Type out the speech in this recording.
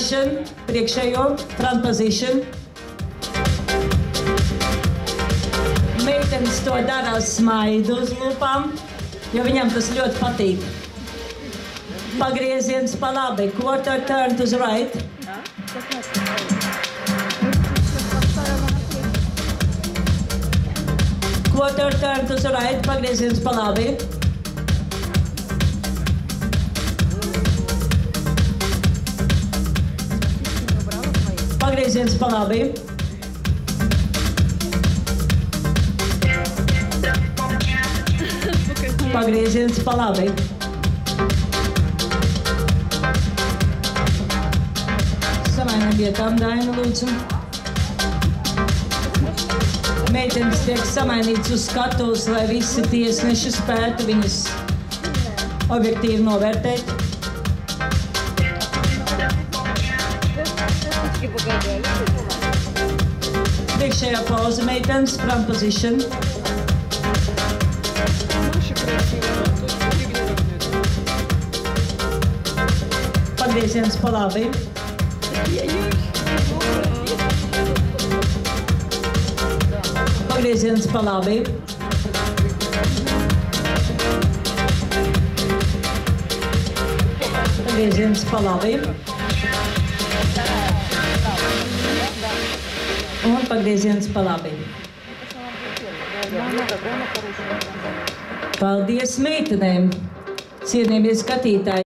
position, priekšējo, front position. Meitenes to dara smaidu uz lūpām, jo viņam tas ļoti patīk. Pagrieziens pa labi, quarter turn to the right. Quarter turn to the right, pagrieziens pa labi. Pagrieziens pa labi. Pagrieziens pa labi. Samainām vietām, Daina, lūdzu. Meitenes tiek samainīts uz skatuves, lai visi tiesneši spētu viņas objektīvi novērtēt. Priekšējā pauze, meitenes, front position. Pagrieziens pa labi. Pagrieziens pa labi. Pagrieziens pa labi. Un pagrieziens pa labi. Paldies meitenēm, cienījamie skatītāji!